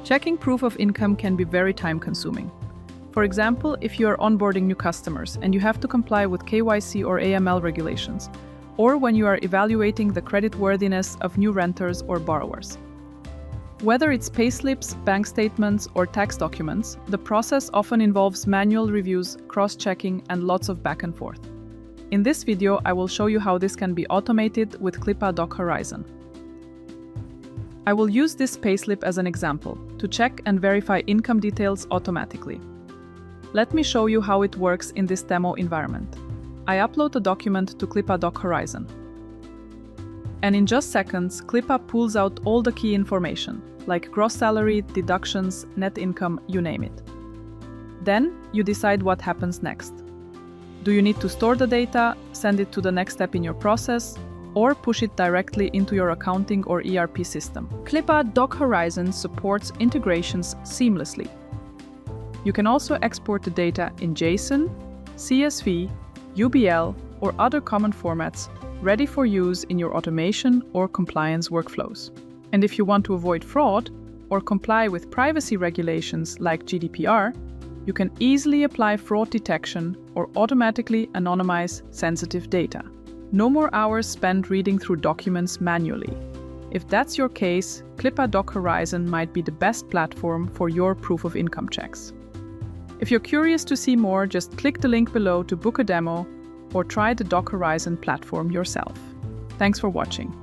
Checking proof of income can be very time-consuming. For example, if you are onboarding new customers and you have to comply with KYC or AML regulations, or when you are evaluating the creditworthiness of new renters or borrowers. Whether it's payslips, bank statements, or tax documents, the process often involves manual reviews, cross-checking, and lots of back and forth. In this video, I will show you how this can be automated with Klippa DocHorizon. I will use this payslip as an example to check and verify income details automatically. Let me show you how it works in this demo environment. I upload the document to Klippa DocHorizon. And in just seconds, Klippa pulls out all the key information, like gross salary, deductions, net income, you name it. Then, you decide what happens next. Do you need to store the data, send it to the next step in your process, or push it directly into your accounting or ERP system? Klippa DocHorizon supports integrations seamlessly. You can also export the data in JSON, CSV, UBL, or other common formats ready for use in your automation or compliance workflows. And if you want to avoid fraud or comply with privacy regulations like GDPR, you can easily apply fraud detection or automatically anonymize sensitive data. No more hours spent reading through documents manually. If that's your case, Klippa DocHorizon might be the best platform for your proof of income checks. If you're curious to see more, just click the link below to book a demo or try the DocHorizon platform yourself. Thanks for watching.